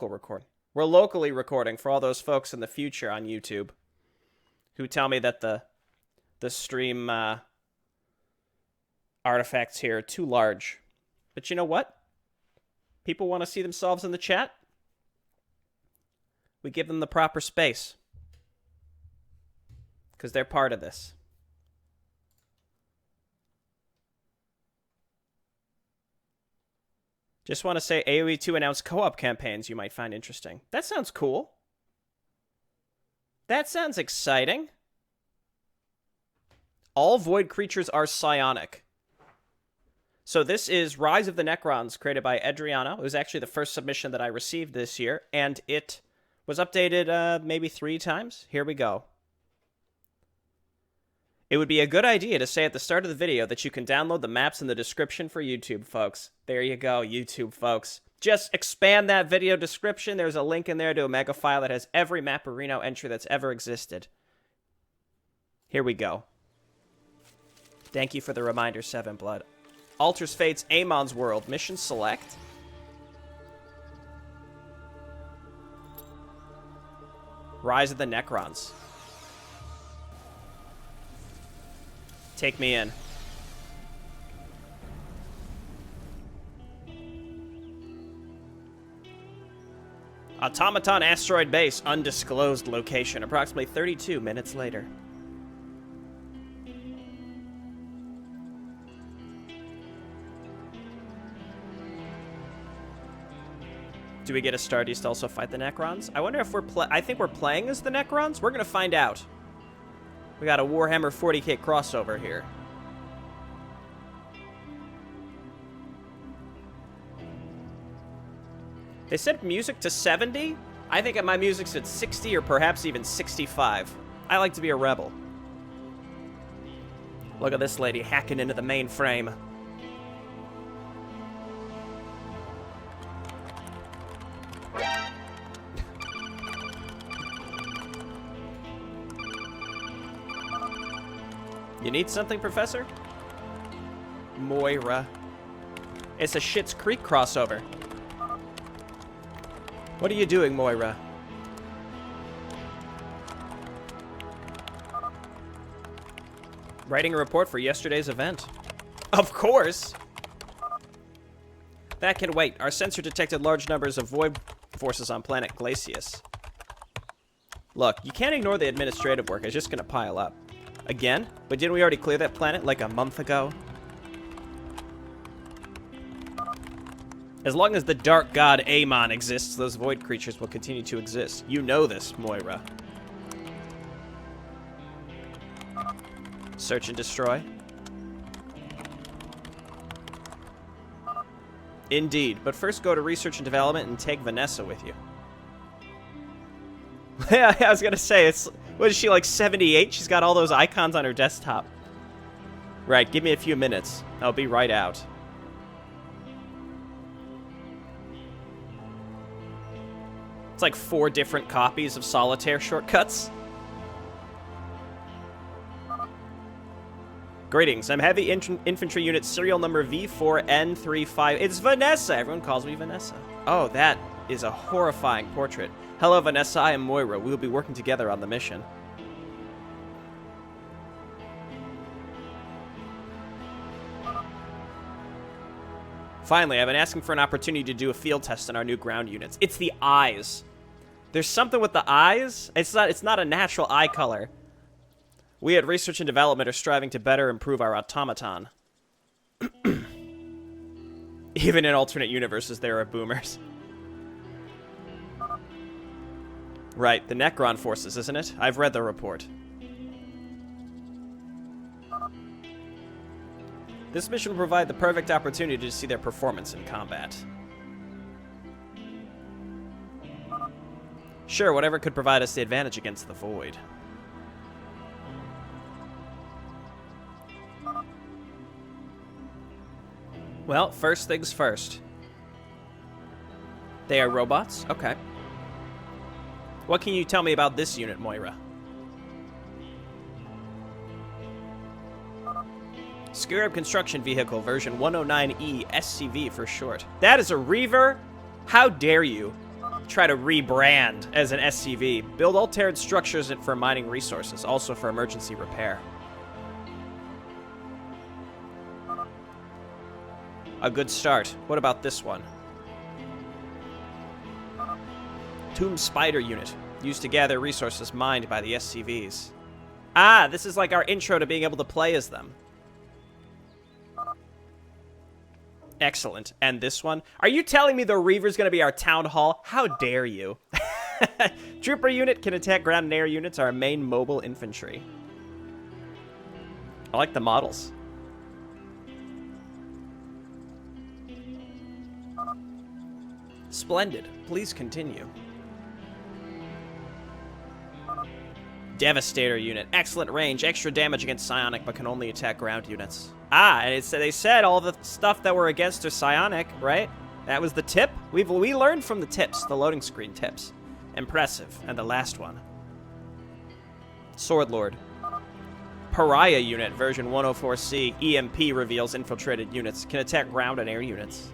record. We're locally recording for all those folks in the future on YouTube who tell me that the stream artifacts here are too large. But you know what? People want to see themselves in the chat. We give them the proper space. Because they're part of this. Just want to say AoE 2 announced co-op campaigns you might find interesting. That sounds cool. That sounds exciting. All void creatures are psionic. So this is Rise of the Nekrons, created by Edhriano. It was actually the first submission that I received this year, and it was updated maybe 3 times. Here we go. It would be a good idea to say at the start of the video that you can download the maps in the description for YouTube, folks. There you go, YouTube, folks. Just expand that video description. There's a link in there to a mega file that has every Maporino entry that's ever existed. Here we go. Thank you for the reminder, Seven Blood. Alters Fate's Amon's World. Mission select. Rise of the Nekrons. Take me in. Automaton Asteroid Base, undisclosed location, approximately 32 minutes later. Do we get a Stardust to also fight the Nekrons? I wonder if I think we're playing as the Nekrons? We're gonna find out. We got a Warhammer 40k crossover here. They set music to 70? I think my music's at 60 or perhaps even 65. I like to be a rebel. Look at this lady hacking into the mainframe. You need something, Professor? Moira. It's a Schitt's Creek crossover. What are you doing, Moira? Writing a report for yesterday's event. Of course! That can wait. Our sensor detected large numbers of void forces on planet Glacius. Look, you can't ignore the administrative work. It's just gonna pile up. Again? But didn't we already clear that planet like a month ago? As long as the dark god Amon exists, those void creatures will continue to exist. You know this, Moira. Search and destroy. Indeed, but first go to research and development and take Vanessa with you. Yeah, I was gonna say, what is she, like 78? She's got all those icons on her desktop. Right, give me a few minutes. I'll be right out. It's like 4 different copies of Solitaire shortcuts. Greetings, I'm Heavy Infantry Unit serial number V4N35. It's Vanessa! Everyone calls me Vanessa. Oh, that is a horrifying portrait. Hello, Vanessa, I am Moira. We will be working together on the mission. Finally, I've been asking for an opportunity to do a field test on our new ground units. It's the eyes. There's something with the eyes. It's not a natural eye color. We at Research and Development are striving to better improve our automaton. Even in alternate universes, there are boomers. Right, the Nekron forces, isn't it? I've read the report. This mission will provide the perfect opportunity to see their performance in combat. Sure, whatever could provide us the advantage against the Void. Well, first things first. They are robots? Okay. What can you tell me about this unit, Moira? Scarab Construction Vehicle version 109E SCV for short. That is a Reaver? How dare you? try to rebrand as an SCV. Build all Terran structures for mining resources, also for emergency repair. A good start. What about this one? Tomb Spider Unit. Used to gather resources mined by the SCVs. Ah, this is like our intro to being able to play as them. Excellent. And this one? Are you telling me the Reaver's going to be our town hall? How dare you? Trooper unit can attack ground and air units, our main mobile infantry. I like the models. Splendid. Please continue. Devastator unit. Excellent range, extra damage against psionic, but can only attack ground units. Ah, and they said all the stuff that were against are psionic, right? That was the tip? We learned from the tips, the loading screen tips. Impressive. And the last one. Sword Lord. Pariah unit, version 104C. EMP reveals infiltrated units. Can attack ground and air units.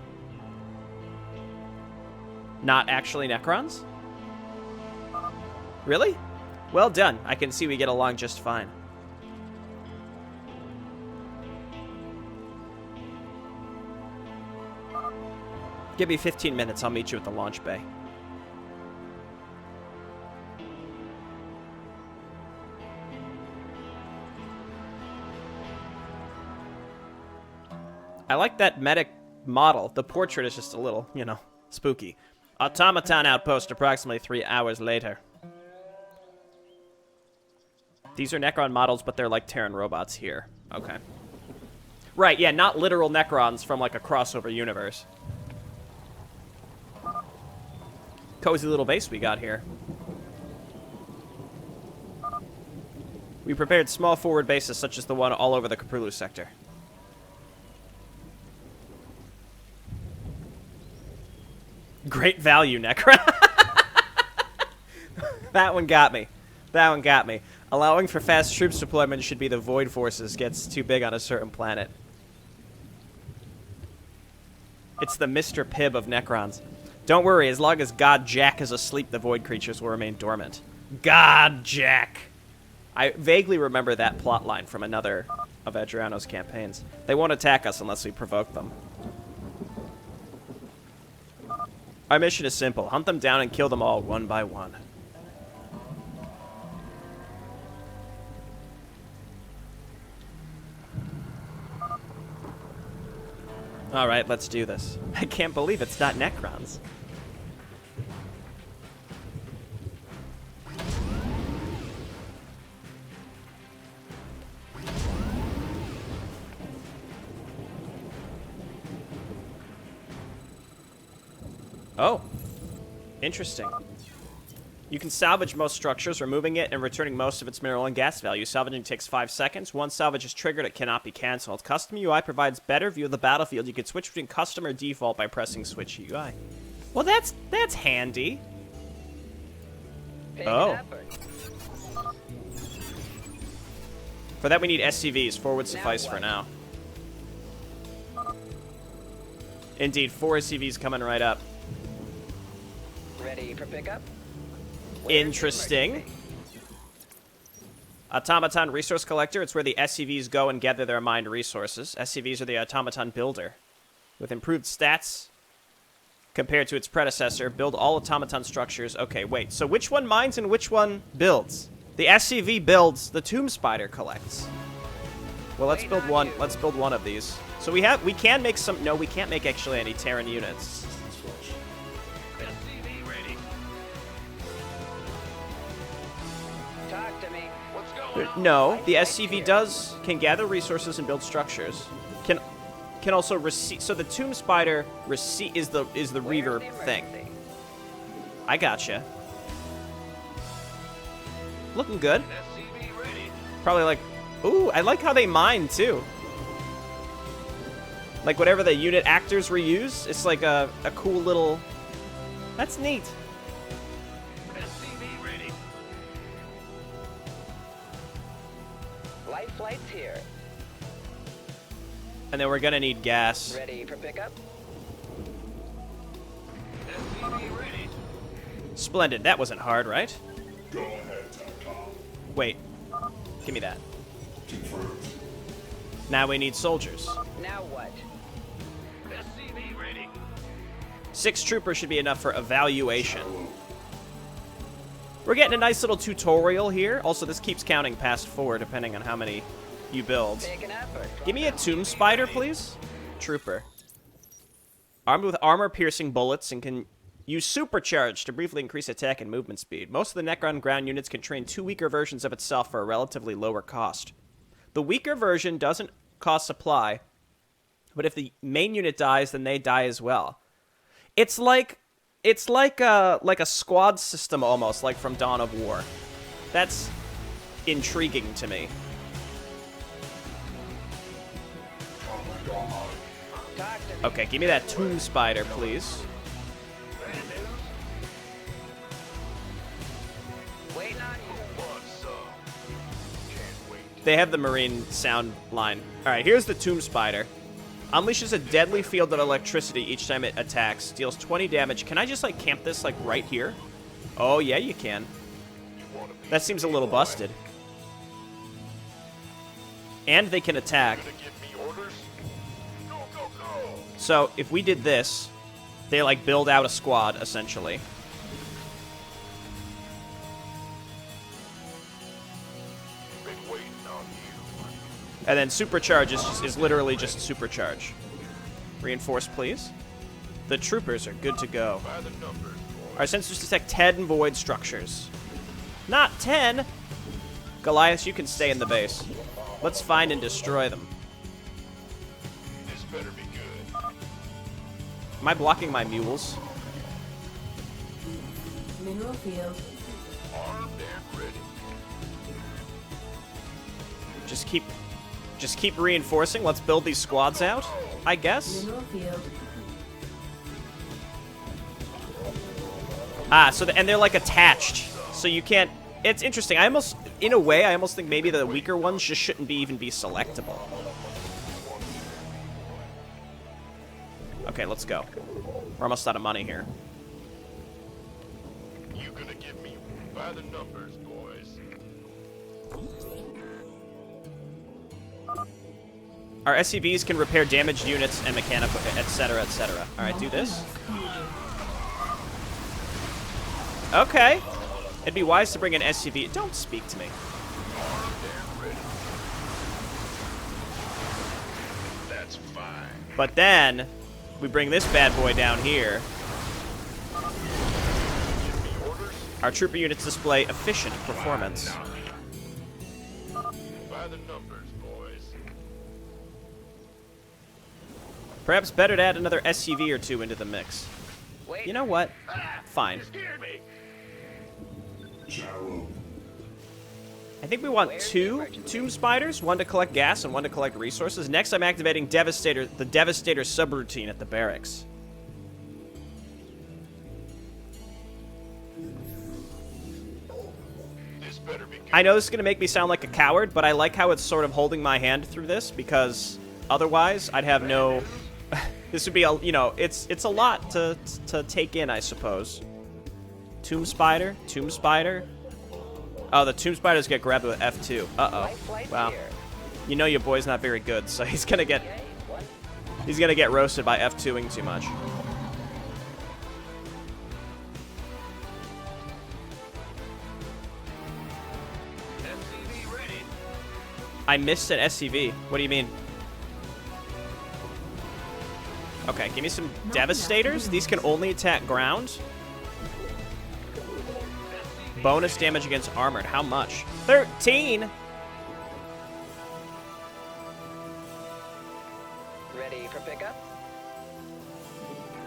Not actually Nekrons? Really? Well done. I can see we get along just fine. Give me 15 minutes. I'll meet you at the launch bay. I like that medic model. The portrait is just a little, you know, spooky. Automaton outpost approximately 3 hours later. These are Necron models, but they're like Terran robots here. Okay. Right, yeah, not literal Necrons from like a crossover universe. Cozy little base we got here. We prepared small forward bases such as the one all over the Caprulu sector. Great value, Necron. That one got me. That one got me. Allowing for fast troops deployment should be the Void Forces gets too big on a certain planet. It's the Mr. Pibb of Necrons. Don't worry, as long as God Jack is asleep, the Void creatures will remain dormant. God Jack! I vaguely remember that plotline from another of Edhriano's campaigns. They won't attack us unless we provoke them. Our mission is simple. Hunt them down and kill them all one by one. Alright, let's do this. I can't believe it's not Necrons. Oh. Interesting. You can salvage most structures, removing it and returning most of its mineral and gas value. Salvaging takes 5 seconds. Once salvage is triggered, it cannot be canceled. Custom UI provides better view of the battlefield. You can switch between custom or default by pressing switch UI. Well, that's handy. Oh. For that we need SCVs. 4 would suffice for now. Indeed, 4 SCVs coming right up. Ready for pickup? Interesting. Automaton Resource Collector. It's where the SCVs go and gather their mined resources. SCVs are the Automaton Builder. With improved stats compared to its predecessor, build all automaton structures. Okay, wait. So which one mines and which one builds? The SCV builds, the Tomb Spider collects. Well, let's build one. Let's build one of these. So we can make some. No, we can't make actually any Terran units. No, the SCV can gather resources and build structures. Can also receive. So the Tomb Spider is the Reaver thing. I gotcha. Looking good. Probably like, ooh, I like how they mine too. Like whatever the unit actors reuse, it's like a cool little. That's neat. Flights here. And then we're gonna need gas. Ready for pickup? SCV ready. Splendid. That wasn't hard, right? Go ahead, Tom. Wait. Give me that. Confirmed. Now we need soldiers. Now what? SCV ready. 6 troopers should be enough for evaluation. We're getting a nice little tutorial here. Also, this keeps counting past 4, depending on how many you build. Take an effort. Give me a tomb spider, please. Trooper. Armed with armor-piercing bullets and can use supercharge to briefly increase attack and movement speed. Most of the Necron ground units can train 2 weaker versions of itself for a relatively lower cost. The weaker version doesn't cost supply, but if the main unit dies, then they die as well. It's like a squad system almost, like from Dawn of War. That's intriguing to me. Okay, give me that tomb spider, please. Waiting on you. What's up? Can't wait. They have the marine sound line. Alright, here's the tomb spider. Unleashes a deadly field of electricity each time it attacks. Deals 20 damage. Can I just, like, camp this, like, right here? Oh, yeah, you can. That seems a little busted. And they can attack. Gonna give me orders? Go, go, go! So, if we did this, they, like, build out a squad, essentially. Been waiting on you. And then supercharge is literally just supercharge. Reinforce, please. The troopers are good to go. By the numbers, boy. Our sensors detect 10 void structures. Not 10! Goliath, you can stay in the base. Let's find and destroy them. This better be good. Am I blocking my mules? Mineral field. Armed and ready. Just keep reinforcing. Let's build these squads out, I guess. Mineral field. Ah, so and they're like attached, so you can't. It's interesting. In a way, I almost think maybe the weaker ones just shouldn't even be selectable. Okay, let's go. We're almost out of money here. You gonna give me by the numbers, boys. Our SCVs can repair damaged units and mechanical, etc., etc. All right, do this. Okay. It'd be wise to bring an SCV. Don't speak to me. That's fine. But then we bring this bad boy down here. Give me orders? Our trooper units display efficient performance. By the numbers, boys. Perhaps better to add another SCV or 2 into the mix. Wait. You know what? Ah, Fine. you scared me. Shallow. I think we want 2 tomb spiders, 1 to collect gas and 1 to collect resources. Next, I'm activating the Devastator subroutine at the barracks. This better be good. I know this is going to make me sound like a coward, but I like how it's sort of holding my hand through this, because otherwise I'd have no... This would be, you know, it's a lot to take in, I suppose. Tomb spider, tomb spider. Oh, the tomb spiders get grabbed with F2. Uh-oh. Wow. You know your boy's not very good, so he's gonna get roasted by F2ing too much. SCV ready. I missed an SCV. What do you mean? Okay, give me some Devastators. These can only attack ground. Bonus damage against armored. How much? 13! Ready for pickup?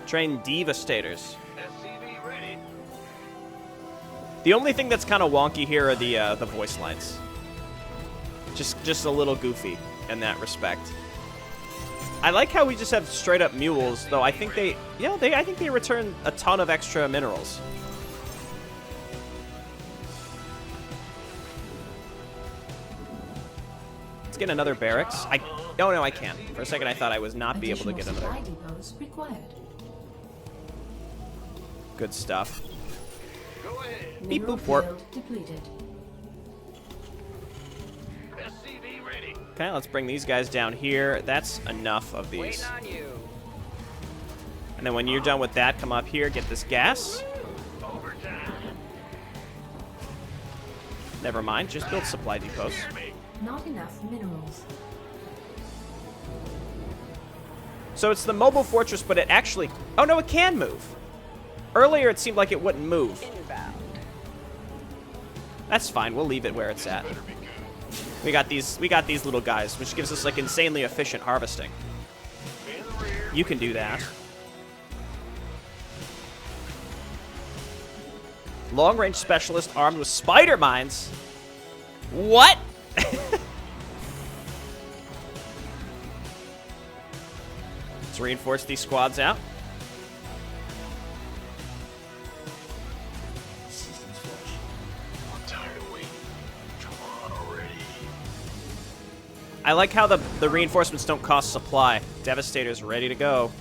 Train Devastators. SCV ready. The only thing that's kind of wonky here are the voice lines. Just a little goofy in that respect. I like how we just have straight up mules, though I think I think they return a ton of extra minerals. Let's get another barracks. Oh no, I can't. For a second I thought I was not be able to get another. Depots required. Good stuff. Beep Mineral boop warp. field depleted. SCV ready. Okay, let's bring these guys down here. That's enough of Waiting these. on you. And then when you're done with that, come up here, get this gas. Overtime. Never mind, just build supply depots. Hear me. Not enough minerals. So it's the mobile fortress, but it actually... Oh, no, it can move. Earlier, it seemed like it wouldn't move. Inbound. That's fine. We'll leave it where it's at. We got these little guys, which gives us, like, insanely efficient harvesting. In the rear. You can do that. Long-range specialist armed with spider mines. What? Let's reinforce these squads out. I'm tired of waiting. Come on already. I like how the reinforcements don't cost supply. Devastator's ready to go.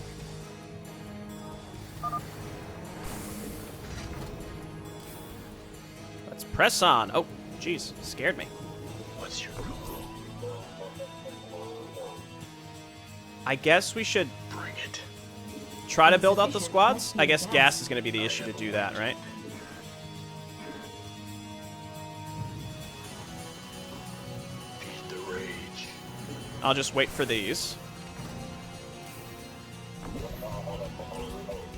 Let's press on. Oh, jeez, scared me. What's your goal? I guess we should Bring it. try to build out the squads. I guess gas is going to be the issue to do that, right? Feed the rage. I'll just wait for these.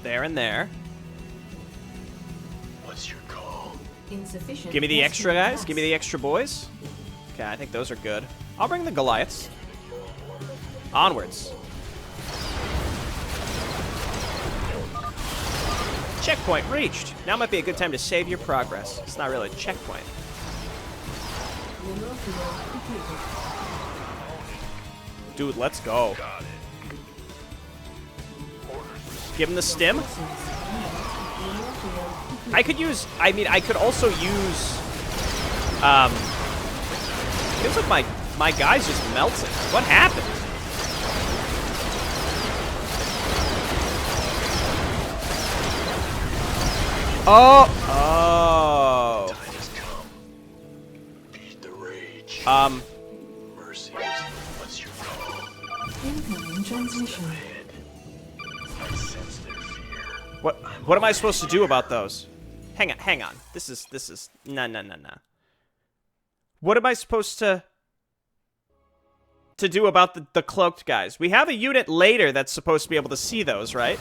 There and there. What's your call? Insufficient. Give me the extra rescue guys. gas. Give me the extra boys. Okay, I think those are good. I'll bring the Goliaths. Onwards. Checkpoint reached. Now might be a good time to save your progress. It's not really a checkpoint. Mineral field depleted. Dude, let's go. Got it. Give him the stim. Mineral field depleted. I could use, I mean, I could also use, feels like my guy's just melting. What happened? Oh! Oh. Time has come. Feed the rage. Mercy. What's your call? Incoming transmission. I sense their fear. What am I supposed to do about those? Hang on. This is, nah. What am I supposed to do about the cloaked guys? We have a unit later that's supposed to be able to see those, right?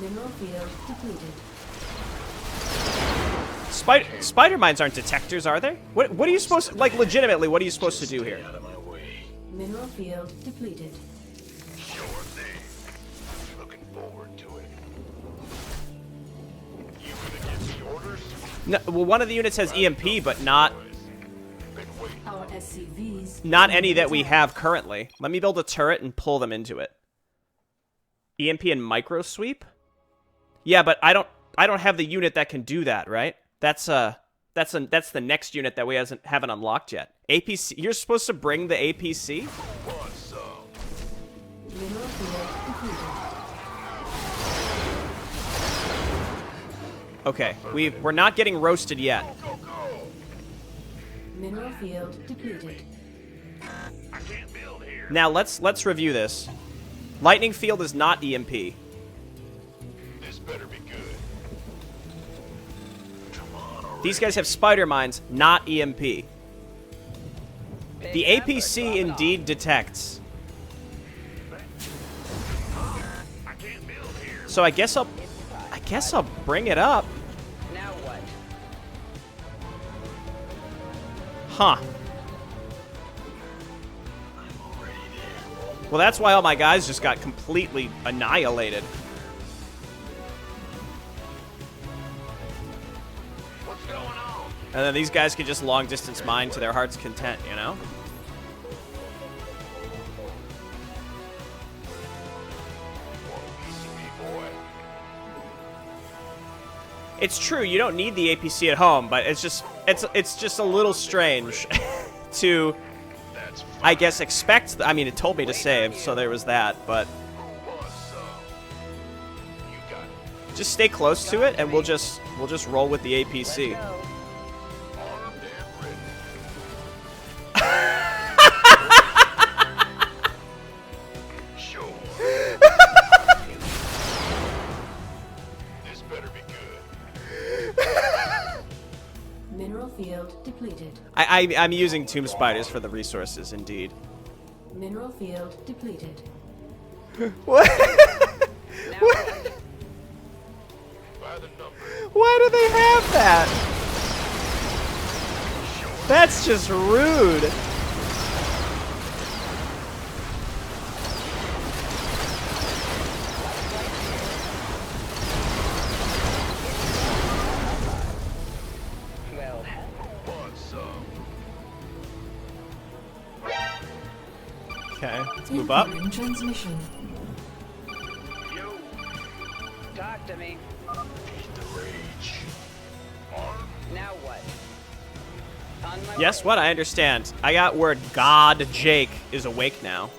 Mineral field depleted. Spider mines aren't detectors, are they? What are you supposed to, like, legitimately, what are you supposed to do here? Out of my way. Mineral field depleted. Sure thing. Looking forward to it. You gonna give me orders? No, well, one of the units has EMP, but not Been waiting. Our SCVs. any that we have currently. Let me build a turret and pull them into it. EMP and micro sweep? Yeah, but I don't have the unit that can do that, right? That's the next unit that we haven't unlocked yet. APC, you're supposed to bring the APC? Want some? Mineral field depleted. Okay, we're not getting roasted yet. Go, go! Mineral field depleted. I can't build here. Now let's review this. Lightning field is not EMP. This better be good. Come on already. These guys have spider mines, not EMP. The Big effort, APC lock it indeed detects. I can't build here. So I guess I'll bring it up. off. Now what? Huh. Well, that's why all my guys just got completely annihilated. What's going on? And then these guys can just long distance mine to their heart's content, you know? Want a piece of me, boy? It's true, you don't need the APC at home, but it's just a little strange to, That's fine. I guess, expect. I mean, it told me to save, so there was that, but Want some? You got it. Just stay close to it, and we'll just roll with the APC. Let's go. Armed and ready. Sure. This better be good. Mineral field depleted. I'm using tomb spiders for the resources, indeed. Mineral field depleted. What? Now What? what? By the number. Why do they have that? That's just rude. Well, Want some? Okay, let's move up. Incoming transmission. Yo, talk to me. feed the rage. Armed. Now what? On my Yes, way. what? I understand. I got word God Jake is awake now.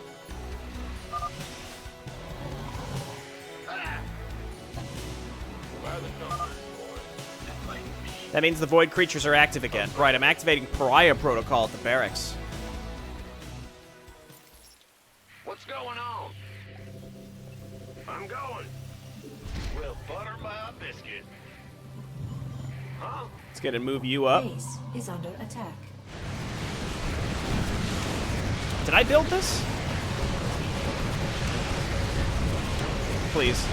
By the number, boy. That might be. That means the void creatures are active again. Right, I'm activating Pariah Protocol at the barracks. What's going on? I'm going. Well, butter my biscuit. Huh? Let's get and move you up. Base is under attack. Did I build this? Please.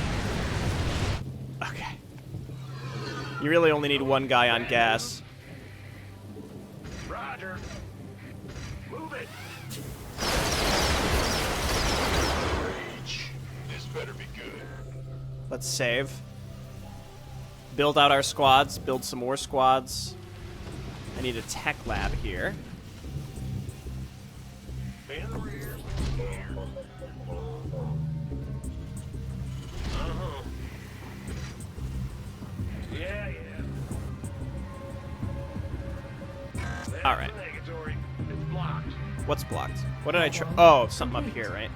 Okay. You really only need one guy on gas. Roger. Move it. Rage. This better be good. Let's save. Build out our squads. Build some more squads. I need a tech lab here. In the rear. Yeah, yeah. That's All right. negatory. It's blocked. What's blocked? What did I try? Oh, something up here, right?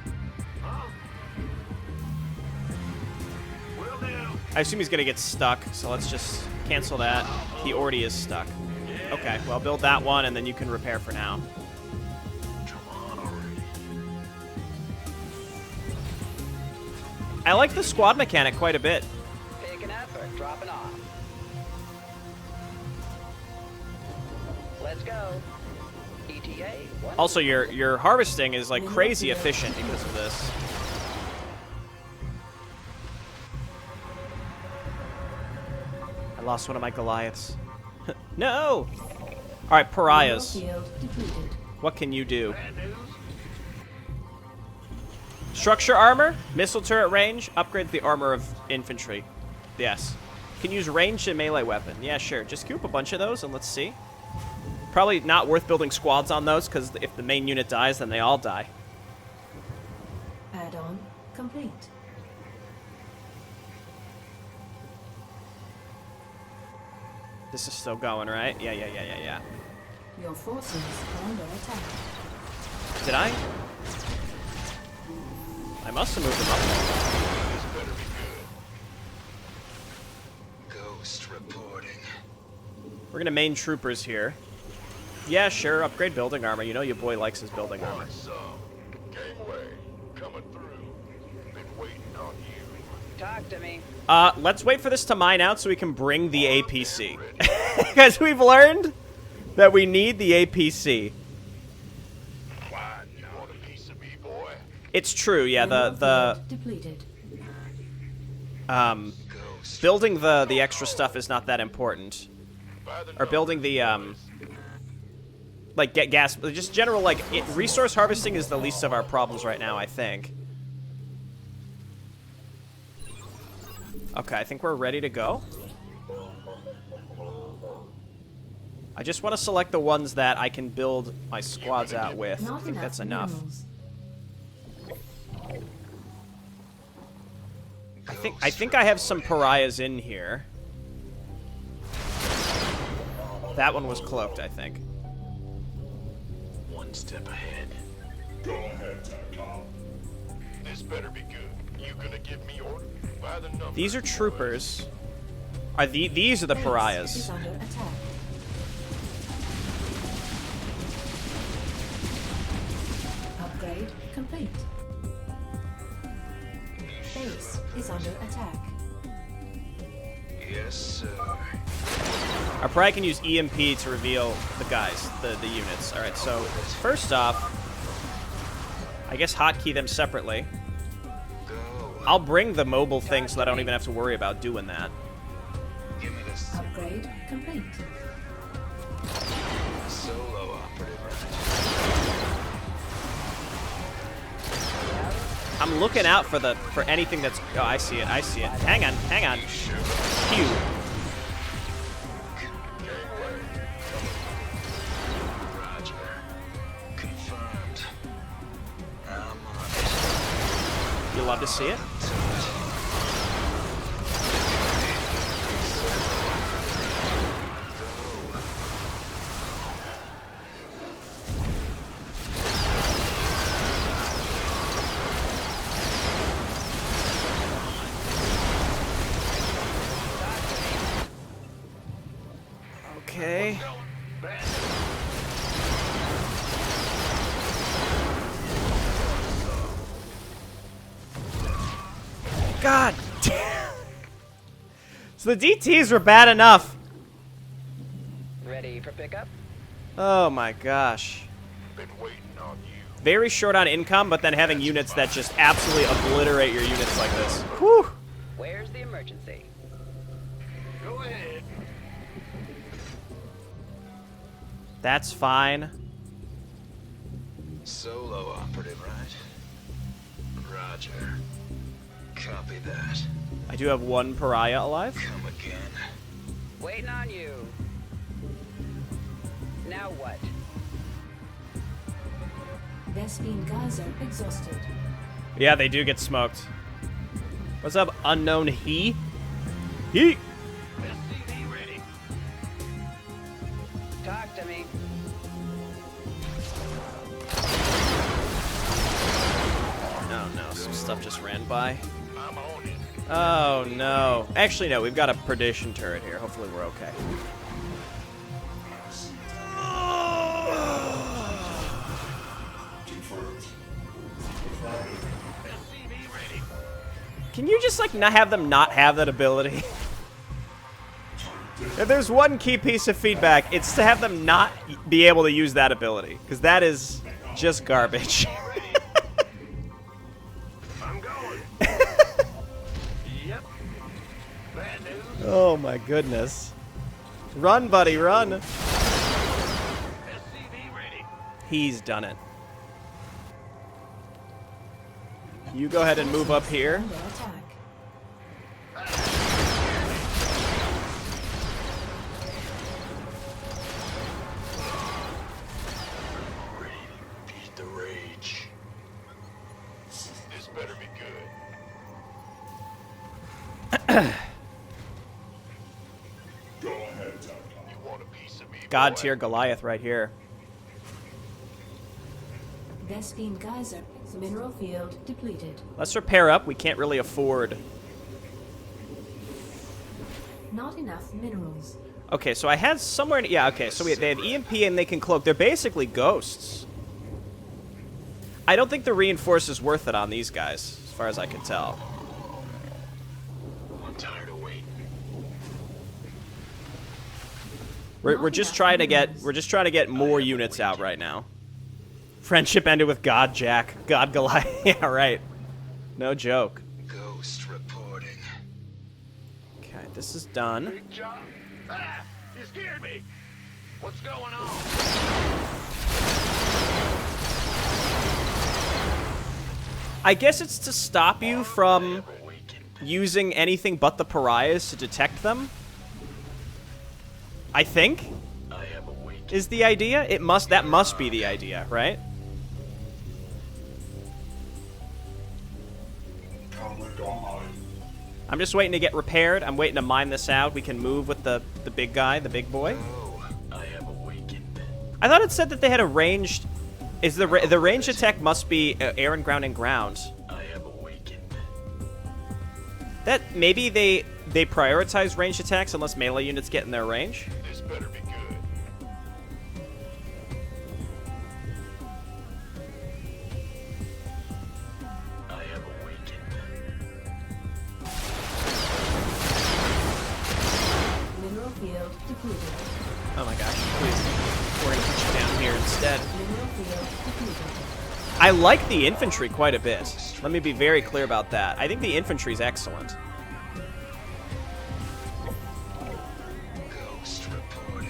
Huh? Will do. I assume he's gonna get stuck, so let's just cancel that. He already is stuck. Okay, well, build that one, and then you can repair for now. Come on already. I like the squad mechanic quite a bit. Picking up or dropping off? Let's go. ETA. One. Also, your harvesting is like crazy efficient because of this. I lost one of my Goliaths. No! Alright, pariahs. Mineral field depleted. What can you do? Bad news? Structure armor, missile turret range, upgrade the armor of infantry. Yes. Can use ranged and melee weapon. Yeah, sure. Just queue up a bunch of those and let's see. Probably not worth building squads on those, because if the main unit dies, then they all die. Add-on complete. This is still going, right? Yeah. Your forces are under attack. Did I? I must have moved them up. This better be good. Ghost reporting. We're gonna main troopers here. Yeah, sure. Upgrade building armor. You know your boy likes his building armor. Want some? Gangway. Coming through. Been waiting on you. Talk to me. Let's wait for this to mine out so we can bring the APC. Because we've learned that we need the APC. Why not? Want a piece of me, boy? It's true, yeah, Mineral the field depleted. Ghost. building the extra stuff is not that important. By the Or building the like get gas, just general like resource harvesting is the least of our problems right now, I think. Okay, I think we're ready to go. I just want to select the ones that I can build my squads out with. I Not think that's enough. minerals. I think I have some pariahs in here. That one was cloaked, I think. One step ahead. Go ahead, TechCom. This better be good. You gonna give me order? By the number. These are troopers. These are the Base pariahs. is under attack. Upgrade complete. Base is under attack. Yes, sir. I probably can use EMP to reveal the guys, the units. Alright, so first off, I guess hotkey them separately. Go. I'll bring the mobile thing so that I don't even have to worry about doing that. Give me this Upgrade complete. solo operative. I'm looking out for anything that's... Oh, I see it. I see it. Hang on. Hang on. Phew. Roger. Confirmed. I'm on it. You love to see it? Okay. God damn. So the DTs were bad enough. Ready for pickup? Oh my gosh. Been waiting on you. Very short on income, but then having units that just absolutely obliterate your units like this. Whew. Where's the emergency? Go ahead. That's fine. Solo operative, right? Roger. Copy that. I do have one pariah alive. Come again. Waiting on you. Now what? Vespine Geyser exhausted. Yeah, they do get smoked. What's up, unknown he? He. SCV ready. Talk to me. Oh no, some stuff just ran by. I'm on it. Oh no. Actually, no, we've got a perdition turret here. Hopefully we're okay. Confirmed. SCV ready. Can you just, like, not have them not have that ability? If there's one key piece of feedback, it's to have them not be able to use that ability. Because that is just garbage. I'm going. Yep. Bad news. Oh my goodness. Run, buddy, run. SCV ready. He's done it. You go ahead and move up here. Under attack. Ready to beat the rage. This better be good. Go ahead, Talcon. You want a piece of me? God boy? tier Goliath right here. Vespine Geyser mineral field depleted. Let's repair up. We can't really afford. Not enough minerals. Okay, so I had somewhere. Yeah, okay, so they have EMP and they can cloak. They're basically ghosts. I don't think the reinforce is worth it on these guys, as far as I can tell. I'm tired of waiting. We're just trying to get more units out right now. Friendship ended with God Jack, God Goliath. Yeah, right. No joke. Ghost reporting. Okay, this is done. Big job. Ah, you scared me. What's going on? I guess it's to stop you from Awakened. using anything but the pariahs to detect them. I think I have awakened. is the idea. That must be the idea, right? Calmly gone. I'm just waiting to get repaired. I'm waiting to mine this out. We can move with the big guy, the big boy. Oh, I have awakened. I thought it said that they had a ranged. Is the ranged attack must be air and ground and ground? I have awakened. That maybe they prioritize ranged attacks unless melee units get in their range. This better be good. I have awakened. Mineral field depleted. Oh my gosh, please. We're gonna put you down here instead. Mineral field depleted. I like the infantry quite a bit. Let me be very clear about that. I think the infantry is excellent. Ghost reporting.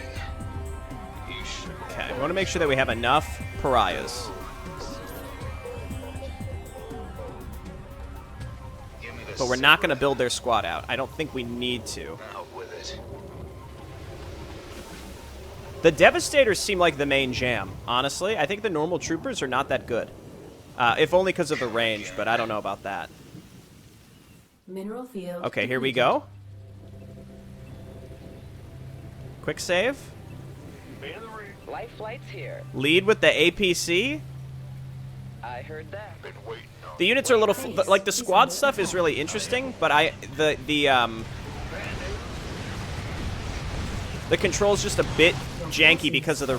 You should. Okay, we want to make sure that we have enough pariahs. Give me the But we're not going to build their squad out. I don't think we need to. Out with it. The Devastators seem like the main jam, honestly. I think the normal troopers are not that good. If only because of the range, but I don't know about that. Mineral field. Okay, here we depleted. go. Quick save. Life flight's here. Lead with the APC. I heard that. Been waiting on. The units are a little... like, the squad stuff is really interesting, but the control's just a bit janky because of the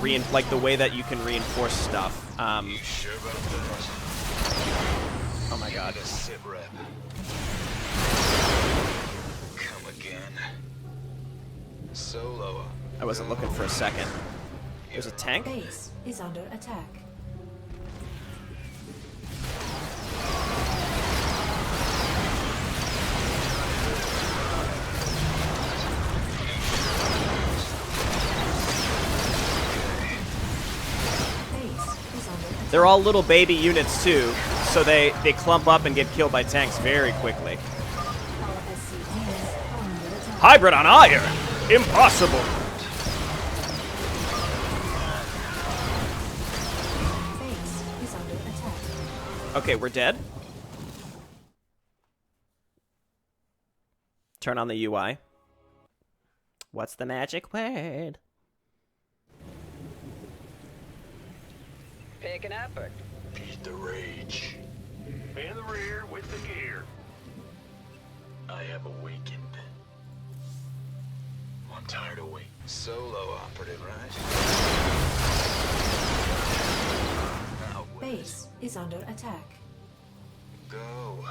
the way that you can reinforce stuff. You sure about that? Oh my god. Need a sit rep. Come again. Solo. I wasn't looking for a second. There's a tank? Base is under attack. They're all little baby units too, so they clump up and get killed by tanks very quickly. Hybrid on iron! Impossible! Base is under attack. Okay, we're dead. Turn on the UI. What's the magic word? Pick an effort. Beat the rage. In the rear with the gear. I have awakened. I'm tired of waiting. Solo operative, right? Out with Base is under attack. it. Go.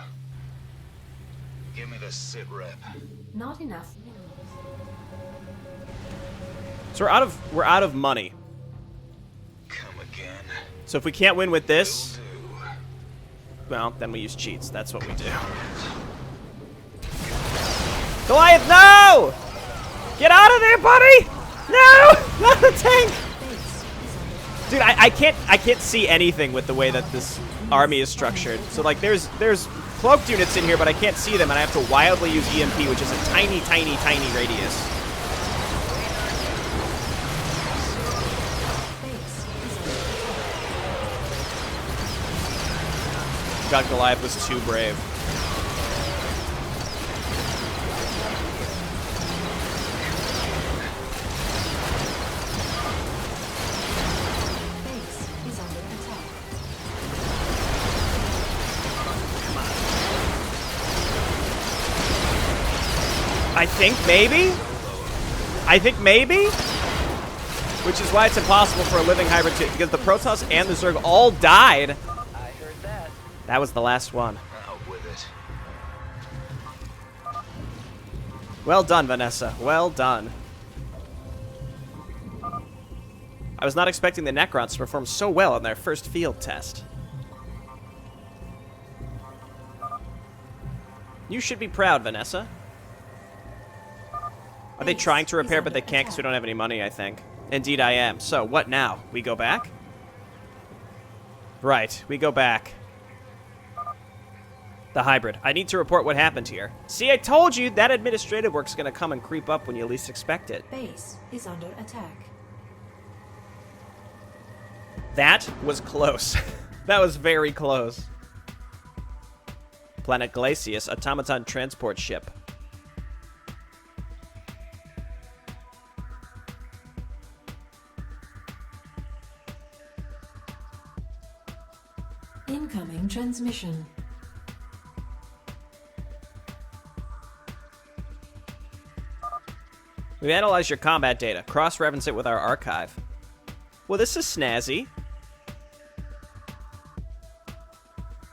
Give me the sit rep. Not enough minerals. So we're out of money. Come again. So if we can't win with this, Do. well, then we use cheats. That's what we do. Goliath, no! Get out of there, buddy! No! Not the tank! Dude, I can't see anything with the way that this army is structured. So like there's cloaked units in here, but I can't see them, and I have to wildly use EMP, which is a tiny, tiny, tiny radius. God, Goliath was too brave. Base is under attack. I think maybe? Which is why it's impossible for a living hybrid to, because the Protoss and the Zerg all died. I heard that. That was the last one. Out with it. Well done, Vanessa. Well done. I was not expecting the Nekrons to perform so well on their first field test. You should be proud, Vanessa. Are they trying to repair, but they can't because we don't have any money, I think. Indeed I am. So, what now? We go back? Right, we go back. The hybrid. I need to report what happened here. See, I told you that administrative work's gonna come and creep up when you least expect it. Base is under attack. That was close. That was very close. Planet Glacius, automaton transport ship. Incoming transmission. We've analyzed your combat data. Cross-reference it with our archive. Well, this is snazzy.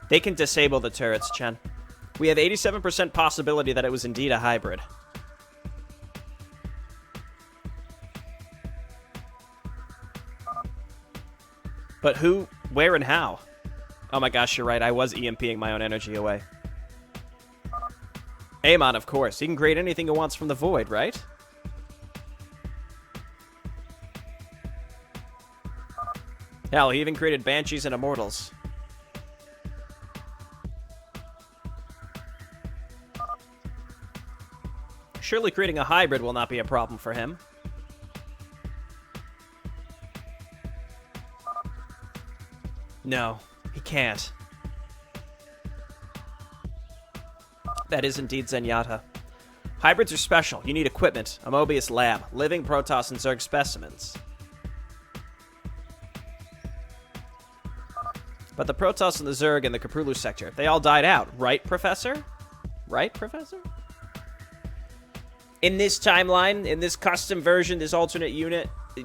They can disable the turrets, Chen. We have 87% possibility that it was indeed a hybrid. But who, where, and how? Oh my gosh, you're right. I was EMPing my own energy away. Amon, of course. He can create anything he wants from the void, right? Hell, he even created Banshees and Immortals. Surely creating a hybrid will not be a problem for him. No, he can't. That is indeed Zenyatta. Hybrids are special. You need equipment, a Mobius lab, living Protoss and Zerg specimens. But the Protoss and the Zerg in the Kaprulu sector, they all died out, right, Professor? Right, Professor? In this timeline, in this custom version, this alternate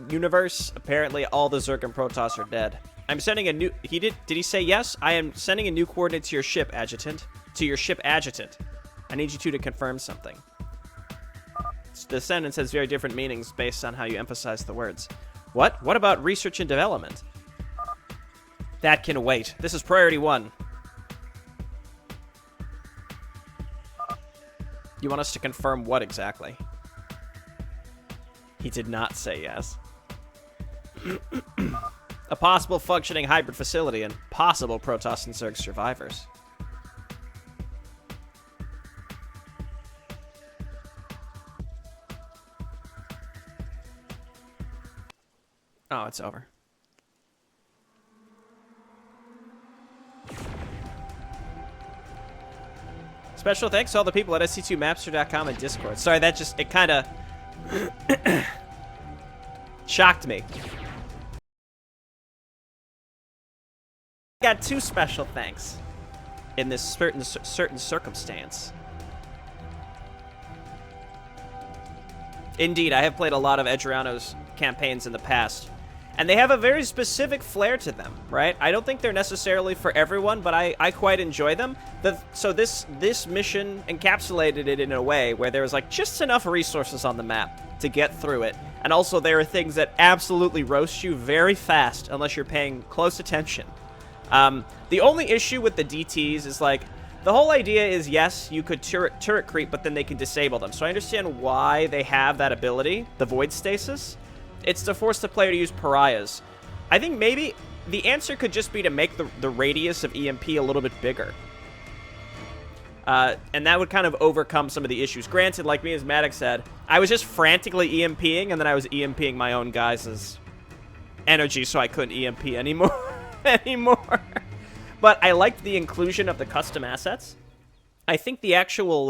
universe, apparently all the Zerg and Protoss are dead. I'm sending a new... Did he say yes? I am sending a new coordinate to your ship, Adjutant. To your ship, Adjutant. I need you two to confirm something. The sentence has very different meanings based on how you emphasize the words. What? What about research and development? That can wait. This is priority 1. You want us to confirm what exactly? He did not say yes. A possible functioning hybrid facility and possible Protoss and Zerg survivors. Oh, it's over. Special thanks to all the people at sc2mapster.com and Discord. Sorry, that just, it kind of shocked me. Got 2 special thanks in this certain circumstance. Indeed, I have played a lot of Edhriano's campaigns in the past, and they have a very specific flair to them, right? I don't think they're necessarily for everyone, but I quite enjoy them. So this mission encapsulated it in a way where there was like just enough resources on the map to get through it, and also there are things that absolutely roast you very fast unless you're paying close attention. The only issue with the DTs is like, the whole idea is, yes, you could turret creep, but then they can disable them. So I understand why they have that ability, the Void Stasis. It's to force the player to use pariahs. I think maybe the answer could just be to make the radius of EMP a little bit bigger. And that would kind of overcome some of the issues. Granted, like me as Maddox said, I was just frantically EMPing, and then I was EMPing my own guys' energy, so I couldn't EMP anymore. But I liked the inclusion of the custom assets. I think the actual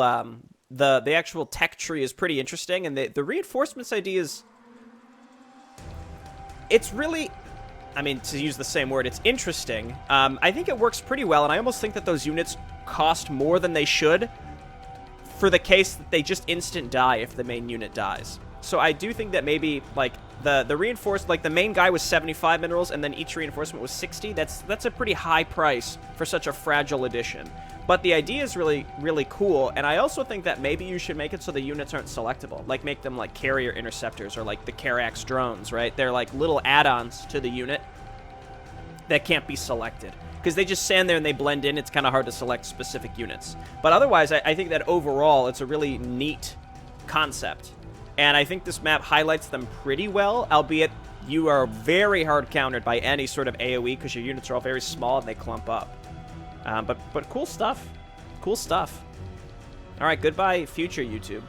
the actual tech tree is pretty interesting, and the reinforcements idea is, it's really, I mean, to use the same word, it's interesting. I think it works pretty well, and I almost think that those units cost more than they should for the case that they just instant die if the main unit dies. So I do think that maybe, like, the reinforced, like, the main guy was 75 minerals, and then each reinforcement was 60. That's a pretty high price for such a fragile addition. But the idea is really, really cool, and I also think that maybe you should make it so the units aren't selectable. Like, make them, like, carrier interceptors or, like, the Karax drones, right? They're, like, little add-ons to the unit that can't be selected. Because they just stand there and they blend in. It's kind of hard to select specific units. But otherwise, I think that overall, it's a really neat concept. And I think this map highlights them pretty well, albeit you are very hard countered by any sort of AoE because your units are all very small and they clump up. But cool stuff. Cool stuff. All right, goodbye, future YouTube.